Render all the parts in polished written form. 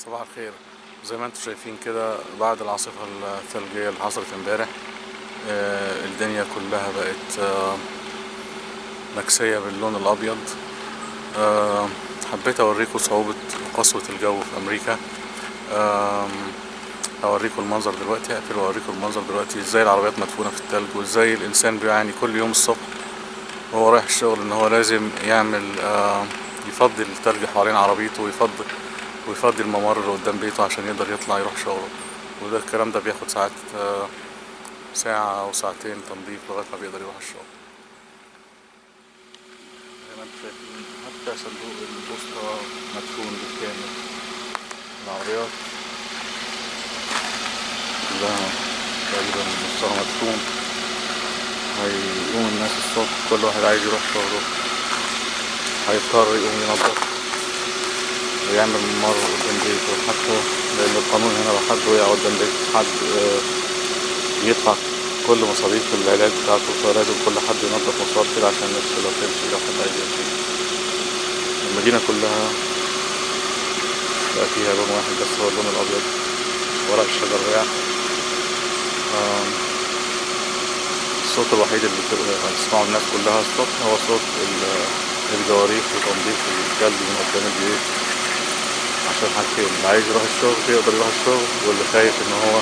صباح الخير. زي ما انتم شايفين كده بعد العاصفة الثلجية اللي حصلت امبارح، الدنيا كلها بقت مكسية باللون الأبيض. حبيت أوريكم صعوبة وقسوة الجو في أمريكا. هوريكم المنظر دلوقتي، هقفل وأوريكم المنظر دلوقتي ازاي العربيات مدفونة في التلج، وازاي الإنسان بيعاني كل يوم الصبح وهو رايح الشغل إن هو لازم يعمل يفضي التلج حوالين عربيته، ويفضي الممر اللي قدام بيته عشان يقدر يطلع يروح شغله. وده الكلام ده بياخد ساعات، ساعة أو ساعتين تنظيف لغاية ما بيقدر يروح الشغل. زي ما انتم شايفين حتى صندوق البوسطة مدفون بالكامل. العربيات كلها تقريبا نصها مدفون. هيقوم الناس الصبح كل واحد عايز يروح شغله هيضطر يقوم ينظف ويعمل ممر قدام بيته، حتى لأن القانون هنا لو حد وقع قدام بيت حد يدفع كل مصاريف العلاج بتاعته، فلازم كل حد ينظف مسار كده عشان الناس تقدر تمشي لو حد عايز يمشي. المدينة كلها بقى فيها لون واحد بس هو اللون الأبيض، ورق الشجر وقع. الصوت الوحيد اللي هتسمعه الناس كلها الصبح هو صوت الجواريف وتنظيف الجلد من قدام البيت، عشان حاجتين: اللي عايز يروح الشغل يقدر يروح الشغل، واللي خايف ان هو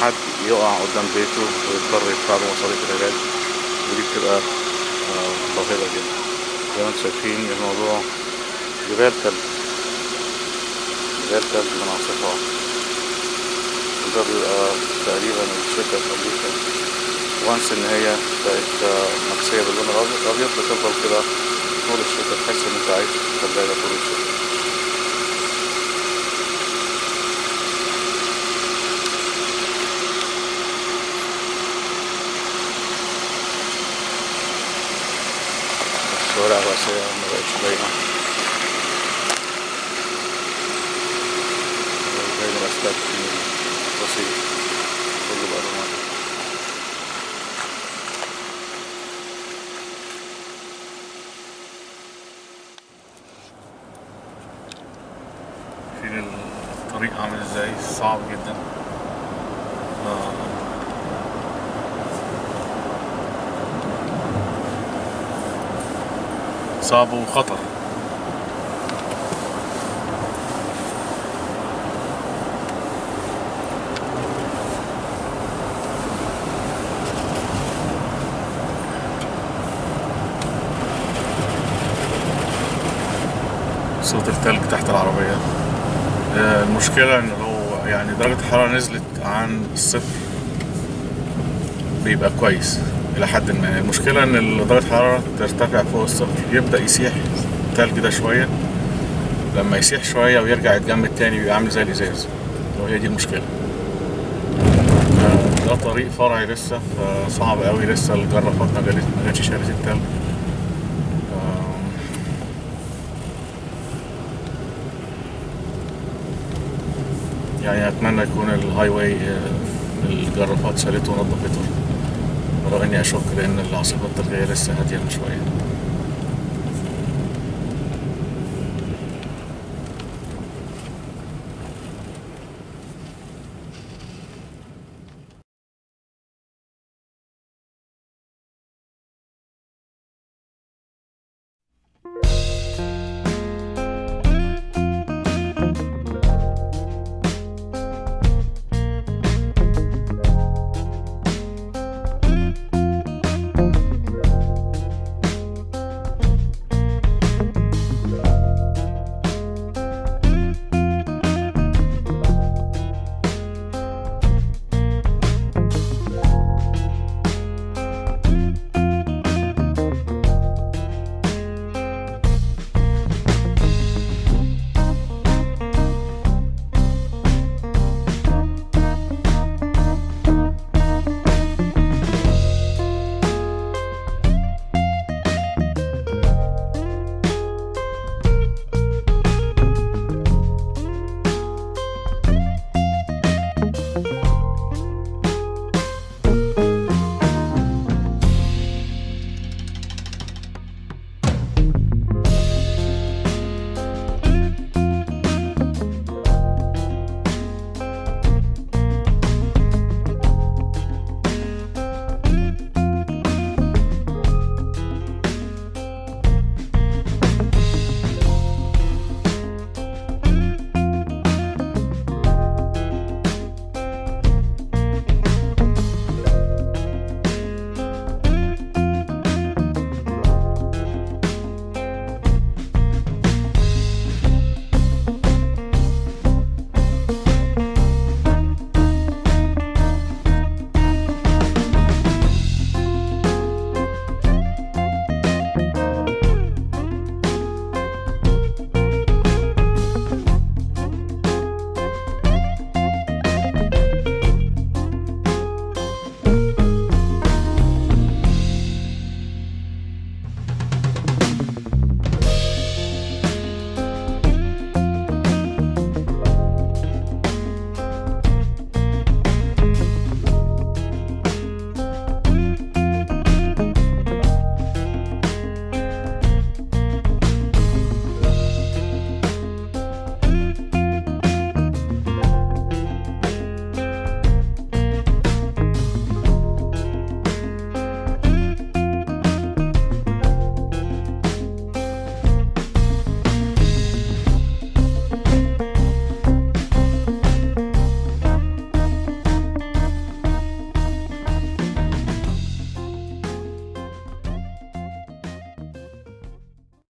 حد يقع قدام بيته ويضطر يدفع له مصاريف العلاج، ودي بتبقى ظاهرة جدا. زي ما انتم شايفين الموضوع جبال تلج، جبال تلج من عاصفة واحدة. وده بيبقى تقريبا الشتاء في أمريكا، وانس ان هي بقت مكسية باللون الأبيض بتفضل كده طول الشتاء، تحس ان انت عايش في الثلاجة طول الشتاء. الشوارع الرئيسية مبقتش باينة، باين الأسلاك بسيط كله بقى لون واحد. شايفين الطريق عامل ازاي؟ صعب جدا. صعب وخطر. صوت التلج تحت العربية. المشكلة ان لو يعني درجة الحرارة نزلت عن الصفر بيبقى كويس الى حد ما. المشكلة ان درجة الحرارة ترتفع فوق الصفر يبدأ يسيح التلج ده شوية، لما يسيح شوية ويرجع يتجمد تاني بيبقى عامل زي الازاز، وهي دي المشكلة. ده طريق فرعي لسه، فصعب قوي لسه الجرافات ما جاتش شالت التلج. يعني اتمنى يكون الهاي واي الجرافات شالته ونظفته، ولو اني اشك لان العاصفة الثلجية لسه هادية من شوية.